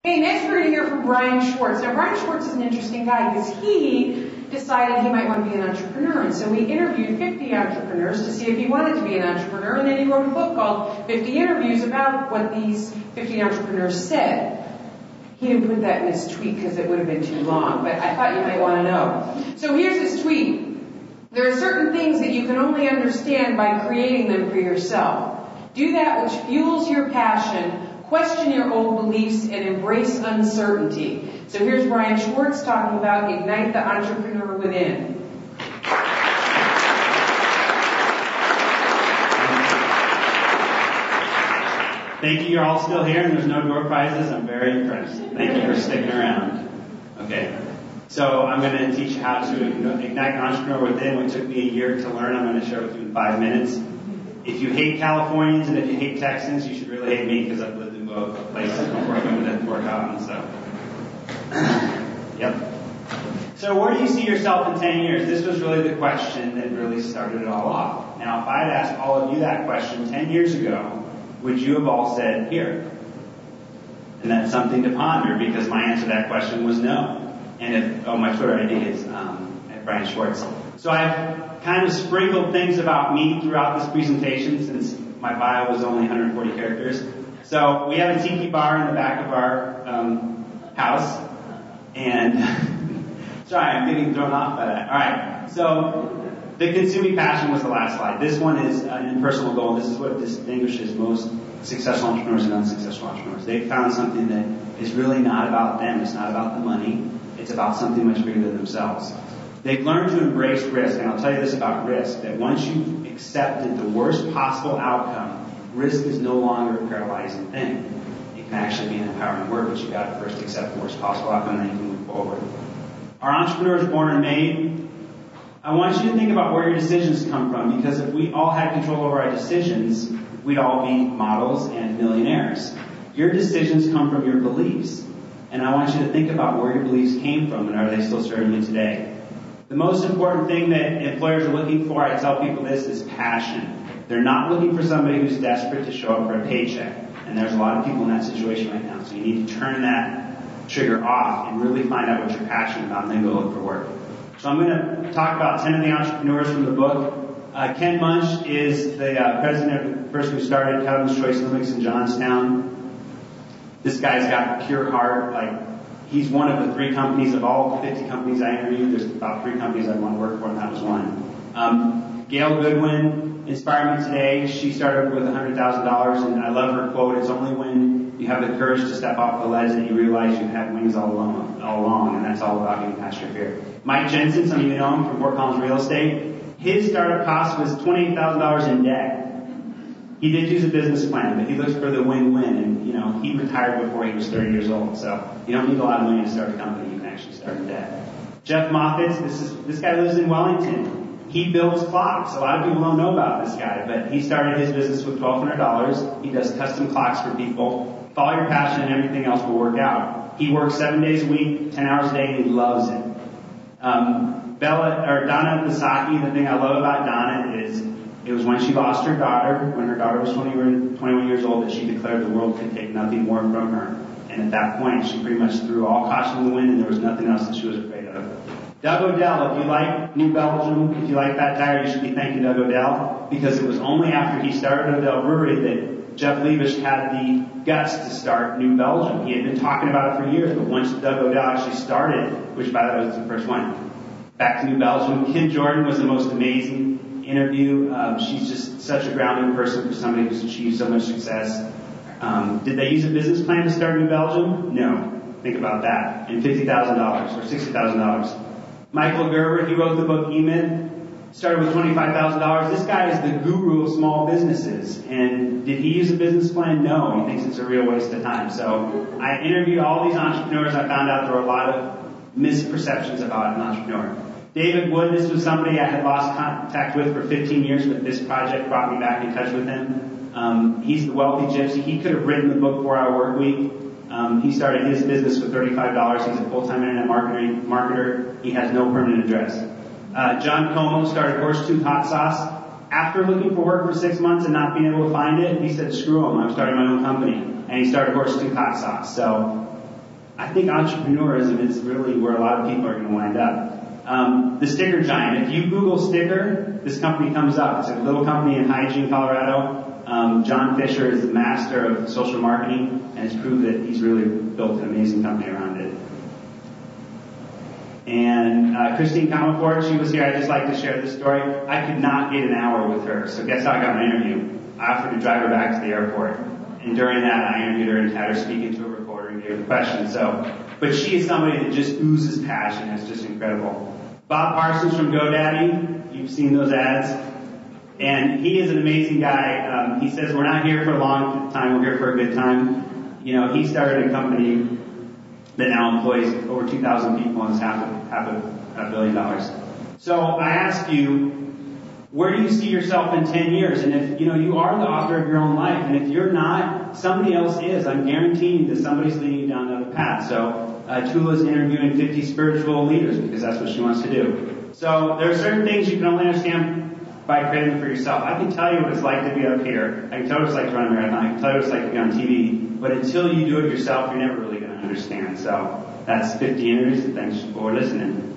Okay, next we're going to hear from Brian Schwartz. Now, Brian Schwartz is an interesting guy because he decided he might want to be an entrepreneur. And so we interviewed 50 entrepreneurs to see if he wanted to be an entrepreneur. And then he wrote a book called 50 Interviews about what these 50 entrepreneurs said. He didn't put that in his tweet because it would have been too long, but I thought you might want to know. So here's his tweet. There are certain things that you can only understand by creating them for yourself. Do that which fuels your passion. Question your old beliefs and embrace uncertainty. So here's Brian Schwartz talking about Ignite the Entrepreneur Within. Thank you, you're all still here and there's no door prizes. I'm very impressed. Thank you for sticking around. Okay, so I'm going to teach you how to ignite an entrepreneur within, what took me a year to learn. I'm going to share with you in 5 minutes. If you hate Californians and if you hate Texans, you should really hate me because I've lived in both places before I went to Fort Collins. So, yep. So where do you see yourself in 10 years? This was really the question that really started it all off. Now, if I'd asked all of you that question 10 years ago, would you have all said here? And that's something to ponder because my answer to that question was no. And my Twitter ID is at Brian Schwartz. So I've kind of sprinkled things about me throughout this presentation since my bio was only 140 characters. So we have a tiki bar in the back of our house. And sorry, I'm getting thrown off by that. All right. So the consuming passion was the last slide. This one is an impersonal goal. This is what distinguishes most successful entrepreneurs and unsuccessful entrepreneurs. They found something that is really not about them. It's not about the money. It's about something much bigger than themselves. They've learned to embrace risk, and I'll tell you this about risk, that once you've accepted the worst possible outcome, risk is no longer a paralyzing thing. It can actually be an empowering word, but you've got to first accept the worst possible outcome, and then you can move forward. Our entrepreneurs born and made, I want you to think about where your decisions come from, because if we all had control over our decisions, we'd all be models and millionaires. Your decisions come from your beliefs, and I want you to think about where your beliefs came from, and are they still serving you today? The most important thing that employers are looking for, I tell people this, is passion. They're not looking for somebody who's desperate to show up for a paycheck. And there's a lot of people in that situation right now. So you need to turn that trigger off and really find out what you're passionate about and then go look for work. So I'm going to talk about 10 of the entrepreneurs from the book. Ken Munch is the president, the person who started Cowden's Choice Olympics in Johnstown. This guy's got a pure heart, he's one of the 3 companies, of all 50 companies I interviewed, there's about 3 companies I'd want to work for, and that was one. Gail Goodwin inspired me today. She started with $100,000, and I love her quote, it's only when you have the courage to step off the ledge that you realize you've had wings all along, and that's all about getting past your fear. Mike Jensen, some of you know him from Fort Collins Real Estate, his startup cost was $28,000 in debt. He did use a business plan, but he looked for the win-win, and he retired before he was 30 years old, so you don't need a lot of money to start a company. You can actually start in debt. Jeff Moffitt, this guy lives in Wellington. He builds clocks. A lot of people don't know about this guy, but he started his business with $1,200. He does custom clocks for people. Follow your passion and everything else will work out. He works 7 days a week, 10 hours a day, and he loves it. Donna Pisaki, the thing I love about Donna is it was when she lost her daughter, when her daughter was 21 years old, that she declared the world could take nothing more from her. And at that point, she pretty much threw all caution in the wind, and there was nothing else that she was afraid of. Doug Odell, if you like New Belgium, if you like that tire, you should be thanking Doug Odell, because it was only after he started Odell Brewery that Jeff Levish had the guts to start New Belgium. He had been talking about it for years, but once Doug Odell actually started, which by the way was the first one, back to New Belgium, Kim Jordan was the most amazing interview. She's just such a grounded person for somebody who's achieved so much success. Did they use a business plan to start New Belgium? No. Think about that. And $50,000 or $60,000. Michael Gerber, he wrote the book E-Myth, started with $25,000. This guy is the guru of small businesses. And did he use a business plan? No. He thinks it's a real waste of time. So I interviewed all these entrepreneurs. I found out there were a lot of misperceptions about an entrepreneur. David Wood, this was somebody I had lost contact with for 15 years, but this project brought me back in touch with him. He's the wealthy gypsy. He could have written the book 4-Hour Work Week. He started his business with $35. He's a full-time internet marketer. He has no permanent address. John Como started Horsetooth Hot Sauce. After looking for work for 6 months and not being able to find it, he said, screw him, I'm starting my own company. And he started Horsetooth Hot Sauce. So I think entrepreneurism is really where a lot of people are going to wind up. The sticker giant. If you Google sticker, this company comes up. It's a little company in Hygiene, Colorado. John Fisher is the master of social marketing, and has proved that he's really built an amazing company around it. And Christine Comerford, she was here. I'd just like to share this story. I could not get an hour with her, so guess how I got my interview? I offered to drive her back to the airport. And during that, I interviewed her and had her speak into a recorder and gave her the questions. But she is somebody that just oozes passion. It's just incredible. Bob Parsons from GoDaddy. You've seen those ads. And he is an amazing guy. He says, we're not here for a long time. We're here for a good time. You know, he started a company that now employs over 2,000 people and is half a billion dollars. So I ask you, where do you see yourself in 10 years? And if, you are the author of your own life, and if you're not, somebody else is. I'm guaranteeing that somebody's leading you down another path. So Tula's interviewing 50 spiritual leaders because that's what she wants to do. So there are certain things you can only understand by creating them for yourself. I can tell you what it's like to be up here. I can tell you what it's like to run a marathon. I can tell you what it's like to be on TV. But until you do it yourself, you're never really going to understand. So that's 50 interviews, and thanks for listening.